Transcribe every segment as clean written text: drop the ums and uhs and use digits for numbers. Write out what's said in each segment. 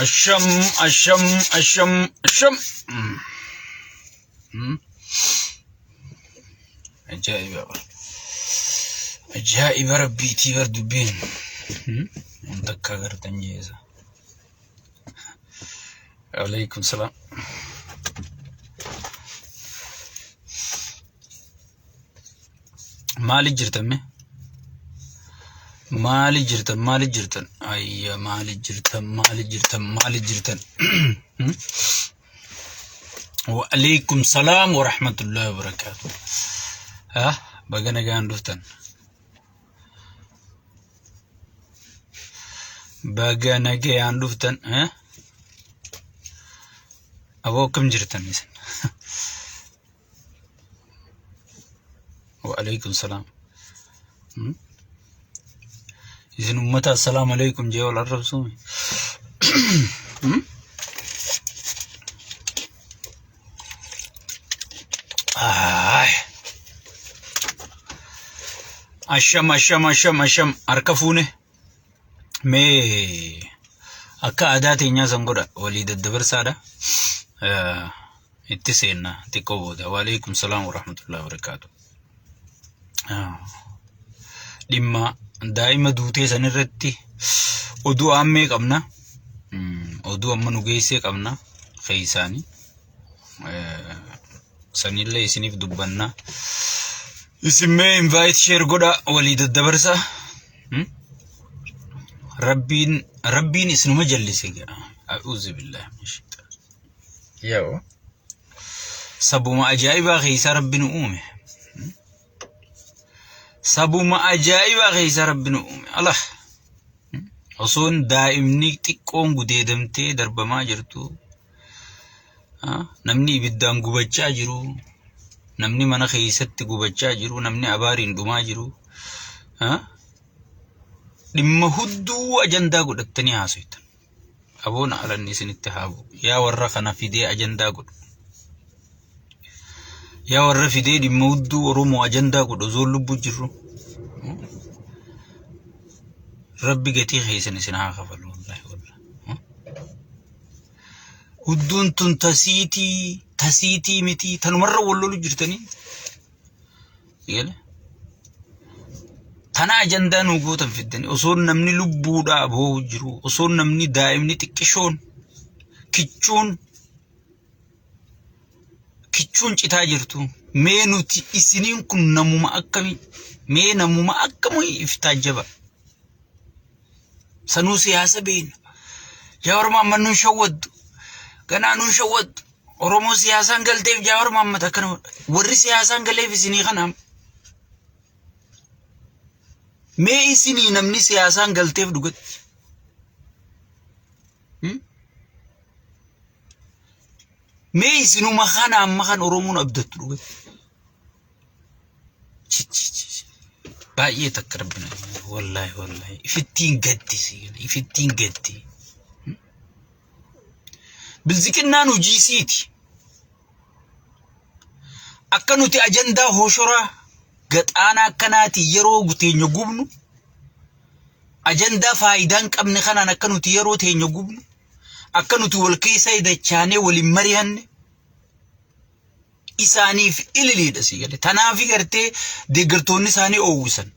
Asham, asham, asham, asham. Ajaa'ib rabbiitii bar dubbiin. Takka agartan jeesa. Alaykum salaam. Maali jirtan me? Maali jirtan? Ayya maali jirtan? Wa alaykum salaam wa rahmatullahi wa barakatuh. Bagana ganduftan. Bagana ganduftan, Abo kam jirtan isin. Wa alaykum salaam. Isin ummata assalamu alaykum jee wal arrabsumi. Asham arkafune me akka aadaati nya sangoda wali daddabarsaada itti seenna xiqqoo booda. Wa alaykum salaam wa rahmatullahi wa barakatuh. Dhimma daa'ima duutee sanirratti oduu ammee qabna. Oduu amma nu geessee qabna keeysaanii sanillee isiniif dubbanna. Isimee invite share godha walii daddabarsa. Rabbiin isinuma jallise gaa. A'uuzu billahi minash shaitaan. Yoo sabuma ajaa'ibaa keeysa rabbiin uume. Sabuma ajaa'ibaa keeysa rabbiin uume. Allah osoon daa'imni xiqqoon gudeedamtee darbamaa jirtu. Namni ibiddaan gubachaa jiru. Namni mana keeysatti gubachaa jiru. Namni abaariin dhumaa jiru. Dhimma hudduu ajandaa godhattanii haasoytan. Aboona alanni isinitti haabu. Yaa warra kana fidee ajandaa godhu. Yaa warra fidee dhimma hudduu Oromoo ajandaa godhu zoon lubbuu jirru. Rabbi gatii keeysan isin haa kafalu wallahi. Hudduun tun tasiitii miti tanumarra wallolu jirtanii. Tana ajandaa nu gootan fiddanii osoon namni lubbuudhaa boo'u jiru. Osoon namni daa'imni xiqqishoon kichuun citaa jirtu. Mee nuti isiniin kun namuma akkamii? Mee namuma akkamii iftaajjaba? Sanuu siyaasa beena. Yaa warma amma nuun shawwaddu. Ganaa nuun shawwaddu. Oromoo siyaasaan galteef yaa warma amma takkana warri siyaasaan galeef isinii kanaam. Mee isinii namni siyaasaan galteef dhugatti. Mee isinuma kana amma kan Oromoon abdattu dhugatti. Baay'ee takka rabbina wallahi ifittiin gaddi. Bilziqinnaan hojii siiti. Akka nuti ajandaa hoshoraa gaxaanaa akkanaati yeroo teenya gubnu. Ajandaa faayidaan qabne kanaan akka nuti yeroo teenya gubnu. Akka nuti wal keessa hidachaanee waliin mari'anne. Isaaniif ililiidha sigale. Tanaafi gartee deeggartoonni isaanii oowwisan.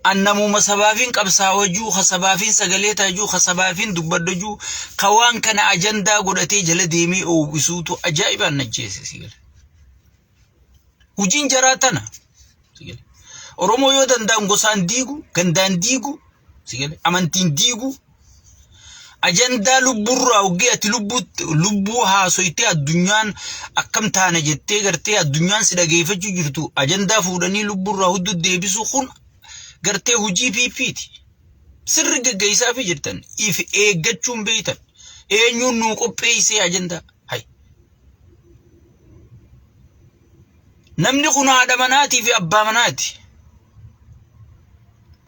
Annamuma sabaafin qabsaawajuu, sabaafin sagalee taajuu, sabaafin dubbadajuu, kawaan kana ajandaa godhatee jala deemee oowwisuutu ajaa'ibaan najjeese sigale. Hojiin jaraa tana sigale. Oromoo yoo danda'an gosaan diigu, gandaan diigu sigale. Amantiin diigu. Ajandaa lubburraa hoggee ati lubbuu haasoytee addunyaan akkam taana jettee gartee addunyaan si dhageeffachuu jirtu. Ajandaa fuudhanii lubburraa hudduu deebisuu kun gartee hojii piipiiti. Sirri gaggeessaa fi jirtan if eeggachuun beeytan. Eenyuun nuu qopheessee ajandaa. Namni kun haadha manaatii fi abbaa manaati.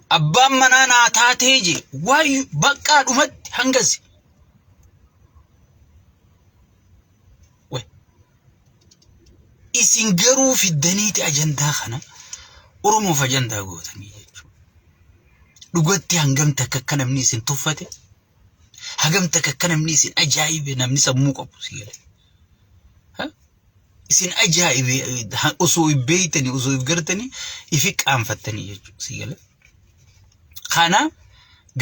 Abbaan manaa naa taatee je waayu baqqaa dhumatti hangasi. Isin garuu fiddaniiti ajandaa kana Oromoof ajandaa gootanii jechuudha. Dhugatti hangamta akka namni isin tuffate. hagam takka namni isin ajaa'ibe namni sammuu qabu sigale isin ajaa'ibe osoo beeytani osoo gartani ifi qaanfattani jechuudha sigale kana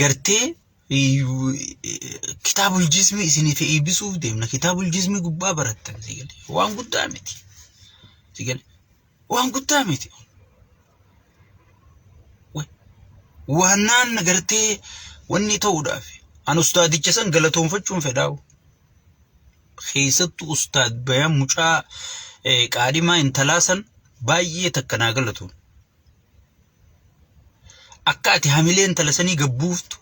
gartee kitabul jismi isin fi ibisuuf deemna kitabul jismi gubbaa barattan sigale waan guddaa miti sigale waan guddaa miti waanaan gartee wanni ta'uudhaaf an ustaadicha san galatoonfachuun fedhaawu keessattu ustaad bayan mucaa qaadimaa intalaasan baay'ee takkanaa galatoon akka ati hamileen talasanii gabbuuftu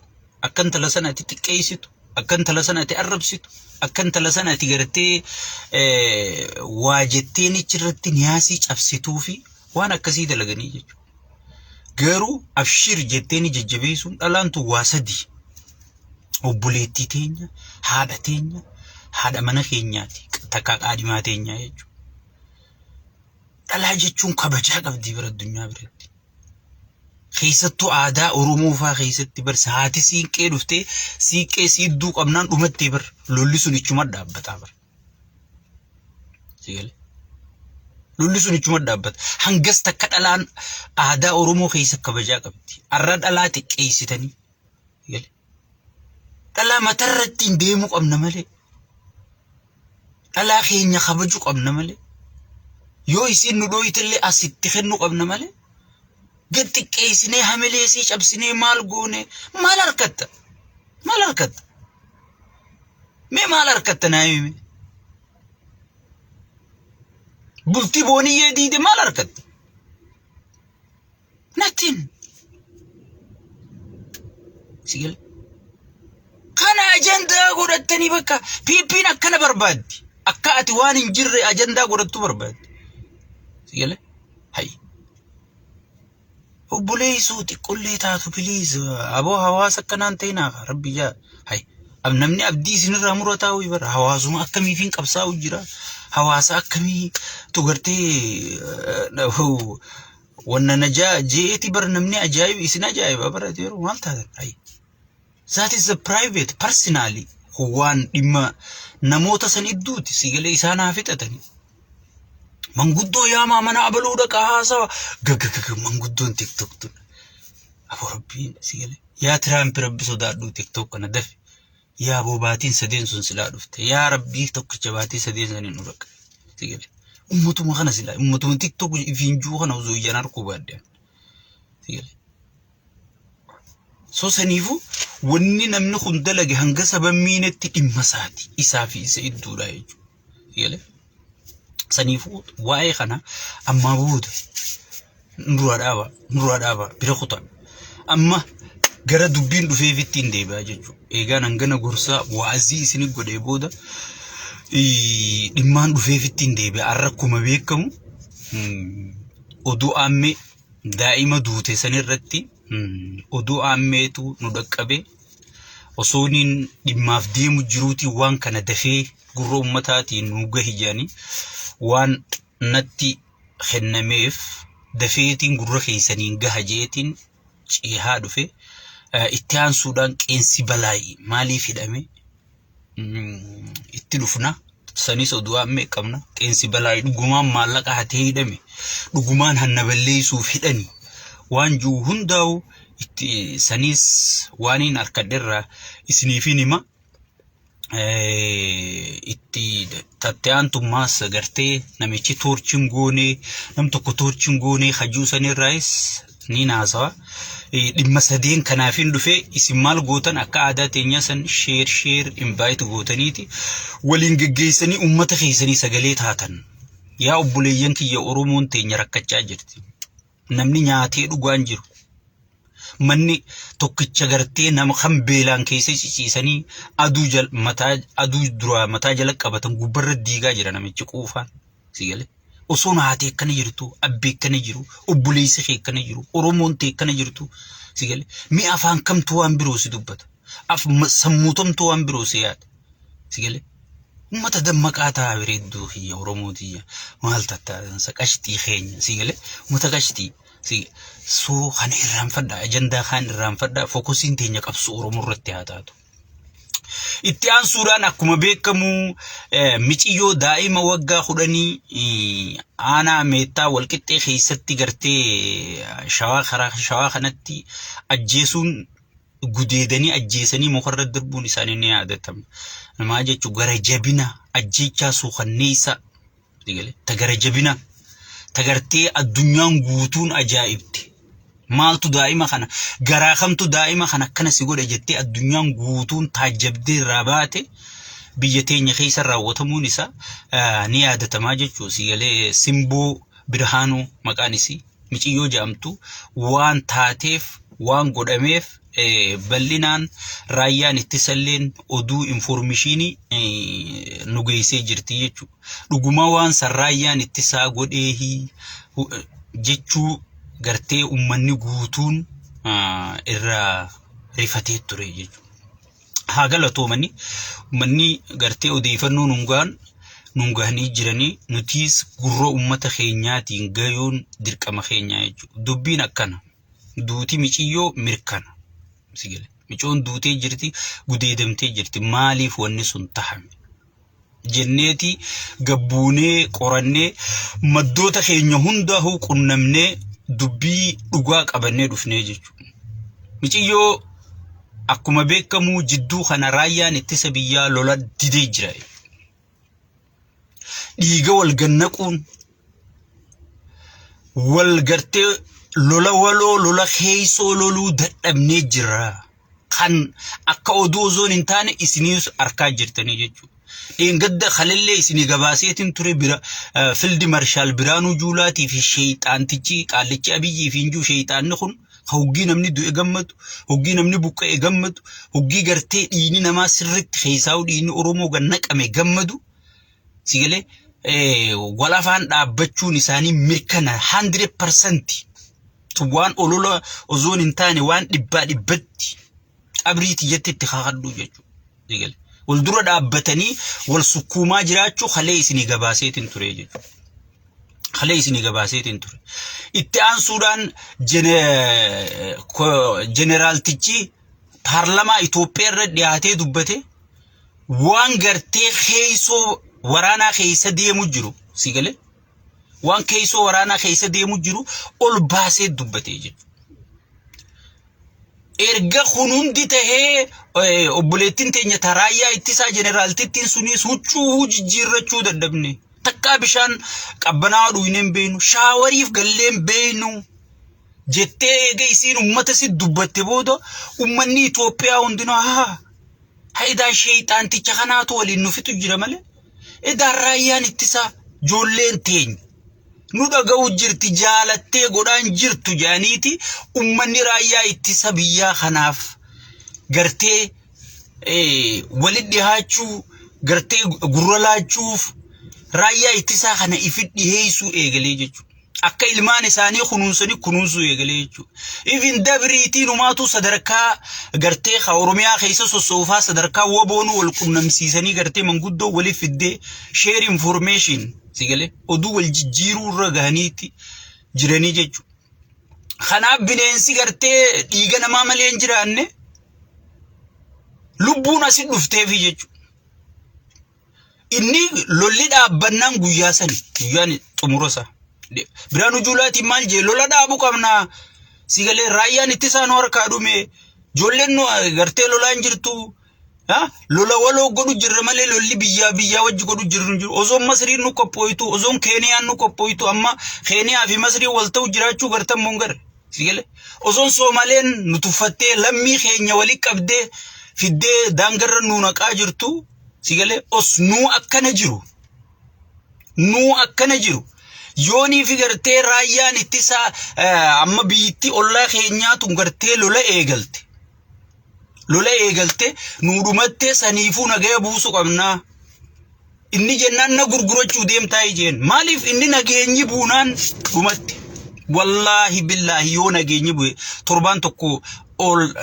akkan talasan ati xiqqeessitu akkan talasan ati arrabsitu akkan talasan ati gartee waa jetteen irratti niyaasii cabsituu fi waan akkasii dalaganii jechuudha garuu abshir jetteen jajjabeessuun dhalaantu waa sadii obboleettii teenya haadha mana keenyaati takka qaadimaa teenya jechuudha dhalaa jechuun kabajaa qabdi bira addunyaa biratti keessattuu aadaa oromoo faa keessatti bar saati siinqee dhuftee siiqee siidduu qabnaan dhumattee bar lolli sun ichuma dhaabbataa bar sigale lolli sun ichuma dhaabbata hangas takka dhalaan aadaa oromoo keessa kabajaa qabdi arra dhalaa xiqqeessitanii sigale dhalaa matarratti hin deemu qabna malee dhalaa keenya kabaju qabna malee yoo isin nu dhooyitellee asitti kennu qabna malee gatti qeesine hamileesi cabsine maal goone maal harkatta me maal harkatta naayime bulti booniyee diide maal harkatta natin sigale kana ajandaa godhattanii bakka piippiin akkana barbaaddi akka ati waan hin jirre ajandaa godhattu barbaaddi sigale hay obboleessuu xiqqollee taatu please aboo hawaasa akkanaan ta'inaa rabbi yaa hay namni abdii isinirraa murataa ho'i bara hawaasuma akkamiifiin qabsaa'u jira hawaasa akkamii tugartee wanna najaa jeeti bar namni ajaa'ib isin ajaa'iba bara yeroo maal taatan hay that is a private personally waan dhimma namoota san idduuti sigalee isaanaa fixatanii manguddoo yaa mana abaluu dhaqaa haasawa gagagaga manguddoon tiktok tun abo rabbiin sigale yaa Trump rabbi sodaadhu tiktok kana dafi yaa boobaatiin sadeen sun silaa dhufte yaa rabbii tokkicha baatii sadeen sanin nu dhaqa sigale ummatuma kana silaa ummatuma tiktok ifinjuu kana uzoo iyyanar kubaadde sigale so saniifu wanni namni kun dalage hanga sabammiinetti dhimma saati isaa fi isa idduudha jechuudha sigale saniifu waa'ee kana amma booda nurra dhaaba bira kutaa amma gara dubbiin dhufeefitti hin deebi'aa jechuudha eegaan hangana gorsaa waazii isin godhee booda dhimmaan dhufeefitti hin deebi'aa arrakkuma beekamu oduu aammee daa'ima duute sanirratti oduu aammeetu nu dhaqqabe osooniin dhimmaaf deemu jiruuti waan kana dafee gurra ummataatiin nu gahijaanii waan natti kennameef dafeetiin gurra keessaniin gahajeetiin cihaa dhufe itti aansuudhaan qeensi balaa'i maaliif hidhame itti dhufna sanis oduu aammee qabna qeensi balaa'i dhugumaan maallaqa hatee hidhame dhugumaan hanna balleessuuf hidhani waan juu hundaa'u itti sanis waaniin arkadherraa isiniifin hima itti tatteantummaas gartee namichi torchin goone nam tokko torchin goone hajuu sanirraayis ni naasawa dhimma sadeen kanaafin dhufe isin maal gootan akka aadaa teenya san share invite gootaniiti waliin geggeessanii ummata keessanii sagalee taatan yaa obboleeyyan kiyya oromoon teenya rakkachaa jirti namni nyaatee dhugaan jiru manni tokkicha gartee nama kan beelaan keessa ciciisanii aduu dura mataa jala qabatan gubbarra diigaa jira namichi quufaan sigale osoo naatee akkana jirtu abbee akkana jiru obboleessa kee akkana jiru oromoon tee akkana jirtu sigale mi afaan kamtu waan biroo si dubbata sammuutamtu waan biroo si yaada sigale ummata dammaqaa taa bireedduu kiyya oromootiya maal tattaadan saqashtii keenya sigale ummata qashtii so kan irraan fadda ajandaa kan irraan fadda fokusiin teenya qabsu oromoo irratti haa taatu itti aansuudhaan akkuma beekamu miciyyoo daa'ima waggaa 10 aanaa meettaa walqixxee keessatti gartee shawaa kanatti ajjeesuun gudeedanii ajjeesanii mukarra darbuun isaanii ni yaadatama. Nama jechuun gara jabina ajjeechaa suukanneessa tagara jabina tagartee addunyaan guutuun ajaa'ibti. Maaltu daa'ima kana garaa kamtu daa'ima kana akkana si godha jettee addunyaan guutuun taajjabdee irraa baate biyya teenya keessa raawwatamuun isaa ni yaadatama jechuun sigalee Simboo Birhaanuu maqaan isii miciyyoo jedhamtu waan taateef waan godhameef bal'inaan raayyaan ittisalleen oduu informationii nu geessee jirti jechuudha. Dhuguma waan san raayyaan ittisaa godhee jechuu gartee ummanni guutuun irra rifatee ture jechuudha. Haa galatoomani ummanni gartee odeeffannoo nungahanii jiranii nutiis gurra ummata keenyaatiin gayoon dirqama keenyaa jechuudha. Dubbiin akkana duuti miciyyoo mirkana. Sigale micoon duutee jirti gudeedamtee jirti maaliif wanni sun tahame jenneeti gabbuunee qorannee maddoota keenya hundaa'u qunnamnee dubbii dhugaa qabannee dhufnee jechuudha. Miciyyoo akkuma beekamu jidduu kana raayyaan ittisa biyyaa lola didee jira. Dhiiga wal gannaquun wal gartee lola waloo lola keeysoo loluu dadhabnee jira. Kan akka oduu zoon hin taane isiniis arkaa jirtanii jechuudha. Dheengadda khalillee isinii gabaaseetiin ture bira Field Marshal Biraanuu Juulaatii fi sheeyxaantichi qaallichi Abiyyii fi injuu sheeyxaanni kun hoggii namni du'e gammadu, hoggii namni buqqa'e gammadu, hoggii gartee dhiini namaa sirritti keessaa'u dhiini Oromoo gannaqame gammadu. Sigalee walafaan dhaabbachuun isaanii mirkana 100%. Waan olola ozoon hin taane waan dhibbatti qabriiti jettetti kakaddu jechuudha. Wal dura dhaabbatanii wal sukkuumaa jiraachuu halee isinii gabaaseetiin ture jechuudha. Halee isinii gabaaseetiin ture. Itti aansuudhaan jeneraaltichi paarlamaa Itoophiyaa irra dhiyaatee dubbate waan gartee keeysoo waraanaa keessa deemu jiru sigalee. Waan keeysoo waraanaa keessa deemu jiru ol baasee dubbatee jechuudha. Erga hunundi tahee obboleettiin teenya taraayyaa ittisaa jeneraaltittiin sunis huccuu jijjiirrachuu dadhabne. Takkaa bishaan qabbanaa dhuyneen beenu shaawariif galleen beenu jettee eega isiin ummata si dubbatte booda ummanni Itoophiyaa hundinuu haidaan sheeyxaanticha kanaatu waliin nufitu jira malee. Edaan raayyaan ittisaa joolleen teenya. Nu dhaga'u jirti jaalattee godhaan jirtu jaaniiti ummanni raayyaa ittisa biyyaa kanaaf gartee walit dhihaachuu gartee gurra laachuuf raayyaa ittisaa kana ifit dhiheessuu eegalee jechuudha. Akka ilmaan isaanii kunuunsuu eegalee jechuudha. Ifin dabriitiin umaatu sadarkaa gartee Oromiyaa keessa sossoofaa sadarkaa waboonuu wal qunnamsiisanii gartee manguddoo waliif fiddee share information sigalee oduu wal jijjiiruu irra gahaniiti jiranii jechuudha. Kanaaf bineensi gartee dhiiga namaa malee hin jiraanne lubbuun asit dhufteefi jechuudha. Inni lolli dhaabbannaan guyyaa sani guyyaan xumurasa. Biraanuu Juulaatiin maal jee lola dhaabu qabna sigalee raayyaan ittisaan harkaa dhume joolleen gartee lolaan jirtu. Lola waloo godhu jirra malee lolli biyyaa wajji godhu jirru ozoon Masriin nu qophooytu ozoon Keeniyaan nu qophooytu amma Keeniyaa fi Masrii wal ta'u jiraachuu gartan mongar sigalee ozoon Soomaleen nu tuffattee lammii keenya wali qabdee fiddee daangarra nu naqaa jirtu sigalee os nu akkana jiru yoonii fi gartee raayyaan ittisaa amma biyyatti ollaa keenyaatu gartee lola eegalte nuudhumattee saniifuu nagaya buusu qabnaa. Inni jennaan na gurgurachuu deemtaa ijeen maaliif inni nageenyi buunaan dhumatti. Wallaahi billaahi yoo nageenyi bu'e torbaan tokko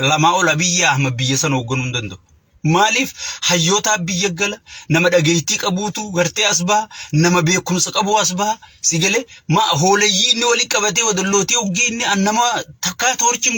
lamaa ol biyya ahma biyya sana hoogganuu hin danda'u. Maaliif hayyoota biyya gala nama dhageettii qabuutu gartee asbaa nama beekumsa qabu asbaa sigalee ma hooleyyii inni wali qabatee wadallootii oggii inni nama takkaa torchin